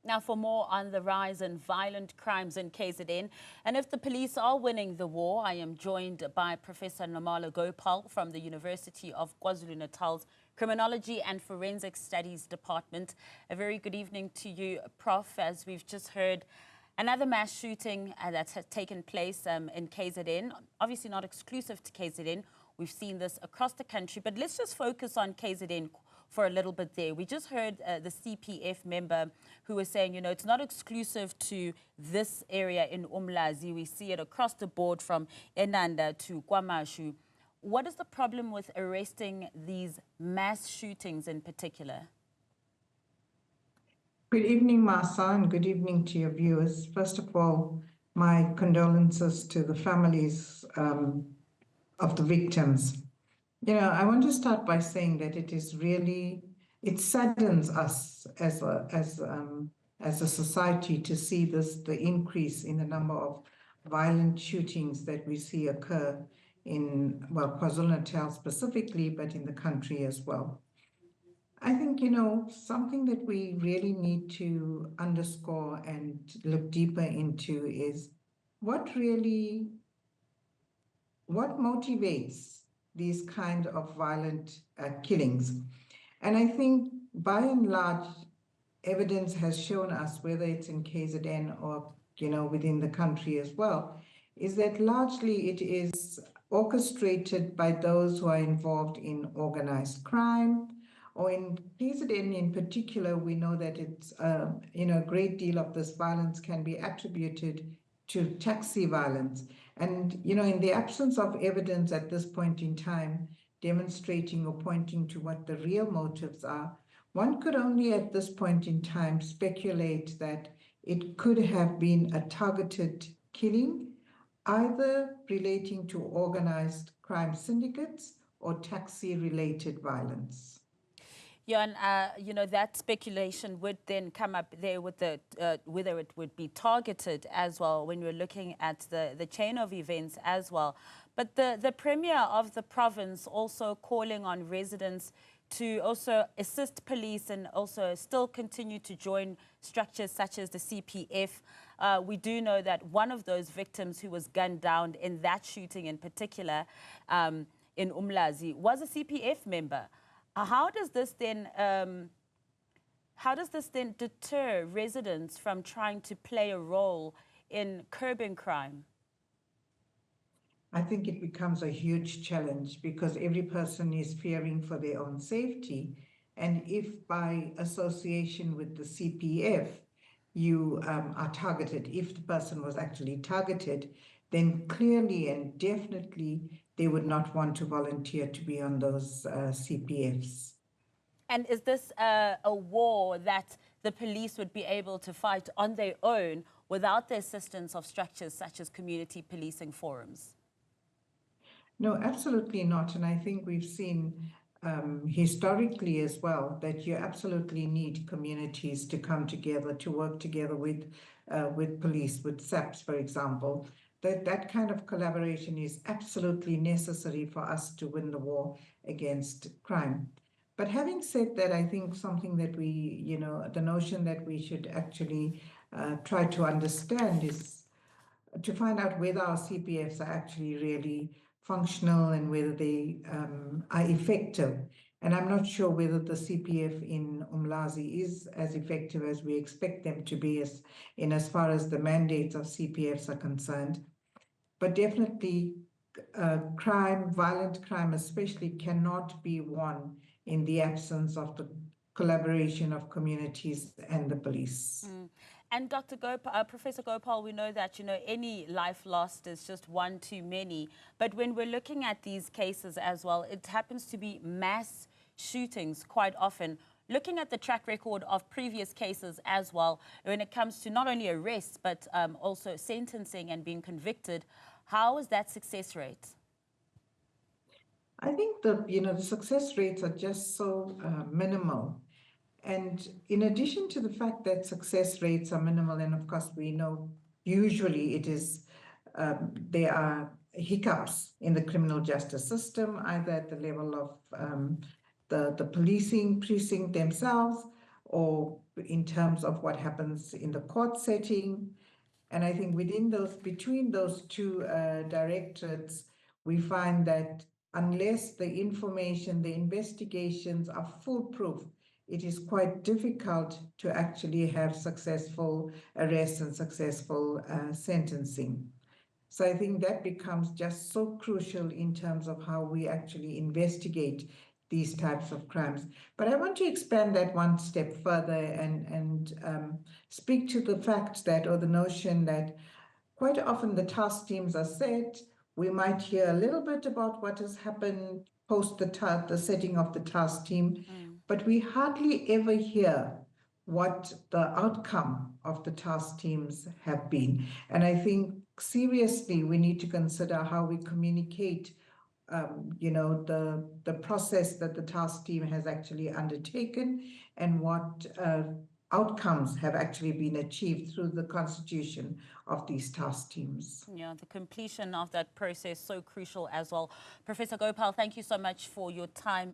Now, for more on the rise in violent crimes in KZN, and if the police are winning the war, I am joined by Professor Nirmala Gopal from the University of KwaZulu-Natal's Criminology and Forensic Studies Department. A very good evening to you, Prof. As we've just heard, another mass shooting that has taken place in KZN, obviously not exclusive to KZN. We've seen this across the country, but let's just focus on KZN for a little bit there. We just heard the CPF member who was saying, you know, it's not exclusive to this area in Umlazi. We see it across the board from Enanda to KwaMashu. What is the problem with arresting these mass shootings in particular? Good evening, Masa, and good evening to your viewers. First of all, my condolences to the families of the victims. You know, I want to start by saying that it saddens us as a society to see the increase in the number of violent shootings that we see occur in, well, KwaZulu-Natal specifically, but in the country as well. I think, you know, something that we really need to underscore and look deeper into is what motivates these kind of violent killings. And I think by and large, evidence has shown us, whether it's in KZN or, you know, within the country as well, is that largely it is orchestrated by those who are involved in organized crime, or in KZN in particular, we know that it's, you know, a great deal of this violence can be attributed to taxi violence. And, you know, in the absence of evidence at this point in time, demonstrating or pointing to what the real motives are, one could only at this point in time speculate that it could have been a targeted killing, either relating to organized crime syndicates or taxi-related violence. Yeah, and you know, that speculation would then come up there with the whether it would be targeted as well when we're looking at the chain of events as well. But the Premier of the province also calling on residents to also assist police and also still continue to join structures such as the CPF. We do know that one of those victims who was gunned down in that shooting in particular in Umlazi was a CPF member. How does this then deter residents from trying to play a role in curbing crime? I think it becomes a huge challenge because every person is fearing for their own safety. And if by association with the CPF, you are targeted, if the person was actually targeted, then clearly and definitely they would not want to volunteer to be on those CPFs. And is this a war that the police would be able to fight on their own without the assistance of structures such as community policing forums? No, absolutely not. And I think we've seen historically as well that you absolutely need communities to come together, to work together with police, with SAPS, for example. That kind of collaboration is absolutely necessary for us to win the war against crime. But having said that, I think something that we, you know, the notion that we should actually try to understand is to find out whether our CPFs are actually really functional and whether they are effective. And I'm not sure whether the CPF in Umlazi is as effective as we expect them to be as far as the mandates of CPFs are concerned. But definitely crime, violent crime especially, cannot be won in the absence of the collaboration of communities and the police. And Dr. Professor Gopal, we know that, you know, any life lost is just one too many. But when we're looking at these cases as well, it happens to be mass shootings quite often. Looking at the track record of previous cases as well, when it comes to not only arrests, but also sentencing and being convicted, how is that success rate? I think the success rates are just so minimal. And in addition to the fact that success rates are minimal, and of course we know usually it is, there are hiccups in the criminal justice system, either at the level of the policing precinct themselves, or in terms of what happens in the court setting. And I think between those two directorates, we find that unless the information, the investigations are foolproof, it is quite difficult to actually have successful arrests and successful sentencing. So I think that becomes just so crucial in terms of how we actually investigate these types of crimes. But I want to expand that one step further and speak to the fact that, or the notion that, quite often the task teams are set. We might hear a little bit about what has happened post the setting of the task team, but we hardly ever hear what the outcome of the task teams have been. And I think seriously we need to consider how we communicate the process that the task team has actually undertaken and what outcomes have actually been achieved through the constitution of these task teams. Yeah, the completion of that process so crucial as well. Professor Gopal, thank you so much for your time.